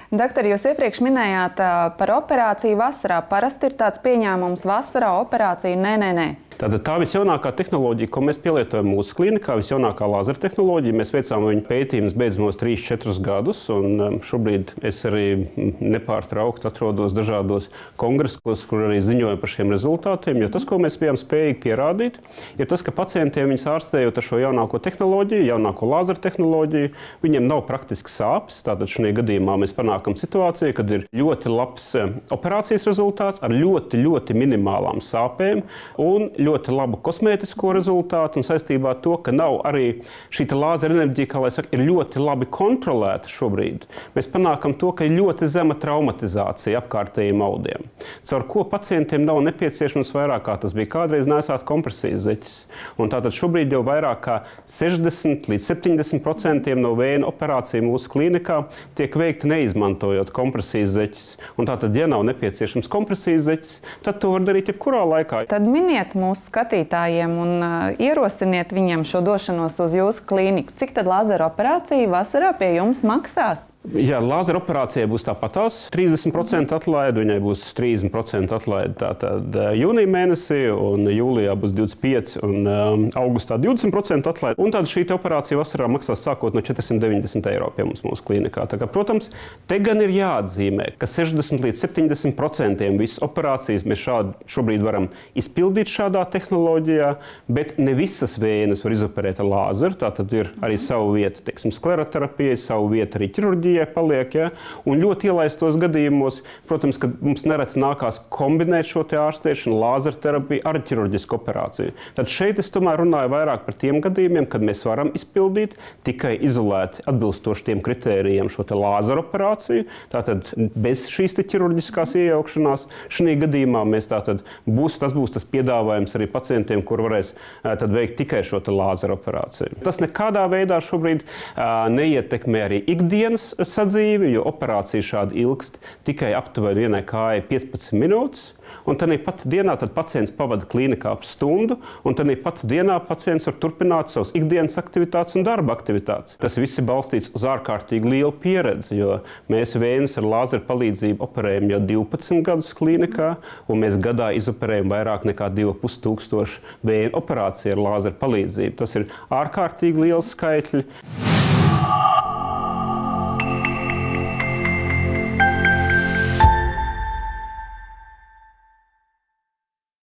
Doktor, jūs iepriekš minējāt par operāciju vasarā. Parasti ir tāds pieņēmums vasarā operācija nē. Tātad tā visjaunākā tehnoloģija, ko mēs pielietojam mūsu klinikā, visjaunākā lāzera tehnoloģija. Mēs veicām viņu pētījumus beidzamos 3-4 gadus, un šobrīd es arī nepārtraukti atrodos dažādos kongresos, kur arī ziņoju par šiem rezultātiem. Jo tas, ko mēs bijām spējīgi pierādīt, ir tas, ka pacientiem viņus ārstējot ar šo jaunāko tehnoloģiju, jaunāko lāzera tehnoloģiju, viņiem nav praktiski sāpes. Tātad šajā gadījumā mēs panākam situāciju, kad ir ļoti labs operācijas rezultāts ar ļoti minimālām sāpēm un ļoti labu kosmētisko rezultātu, un saistībā ar to, ka nav arī šī lāzera enerģija, kā lai saka, ir ļoti labi kontrolēta šobrīd. Mēs panākam to, ka ir ļoti zema traumatizācija apkārtējiem audiem, caur ko pacientiem nav nepieciešams vairāk, kā tas bija kādreiz, nēsāt kompresijas zeķes. Un tātad šobrīd jau vairāk kā 60 līdz 70% no vēju operāciju mūsu klinikā tiek veikti neizmantojot kompresijas zeķes. Un tātad, ja nav nepieciešams kompresijas zeķes, tad to var darīt jebkurā laikā. Tad miniet mūsu skatītājiem un ierosiniet viņiem šo došanos uz jūsu klīniku. Cik tad lāzera operācija vasarā pie jums maksās? Jā, lāzera operācijai būs tāpatās 30% atlaide, viņai būs 30% atlaide tātad jūnija mēnesī, un jūlijā būs 25% un augustā 20% atlaide. Un tad šī operācija vasarā maksās sākot no 490 eiro pie mums mūsu klinikā. Tā kā, protams, te gan ir jāatzīmē, ka 60 līdz 70% visas operācijas mēs šobrīd varam izpildīt šādā tehnoloģijā, bet ne visas vējas var izoperēt ar lāzeru. Tātad ir arī savu vietu, teiksim, skleroterapijai, savu vietu arī ķirurģijai paliek, ja? Un ļoti ielaistos gadījumos, protams, ka mums nereti nākās kombinēt šo ārstēšanu, lāzera terapiju ar ķirurģisku operāciju. Tad šeit es tomēr runāju vairāk par tiem gadījumiem, kad mēs varam izpildīt tikai izolēti atbilstoši tiem kritērijiem šo lāzera operāciju, tātad bez šīs ķirurģiskās iejaukšanās. Šī gadījumā mēs tas būs tas piedāvājums arī pacientiem, kur varēs tad veikt tikai šo lāzera operāciju. Tas nekādā veidā šobrīd neietekmē arī ikdienas sadzīvi, jo operācija šādi ilgst tikai aptuveni vienai kājai 15 minūtes. Un tad pat dienā pacients pavada klīnikā ap stundu, un tad pat dienā pacients var turpināt savas ikdienas aktivitātes un darba aktivitātes. Tas viss ir balstīts uz ārkārtīgi lielu pieredzi, jo mēs vējas ar lāzera palīdzību operējam jau 12 gadus klīnikā, un mēs gadā izoperējam vairāk nekā 2500 vēju operāciju ar lāzera palīdzību. Tas ir ārkārtīgi liels skaitļi.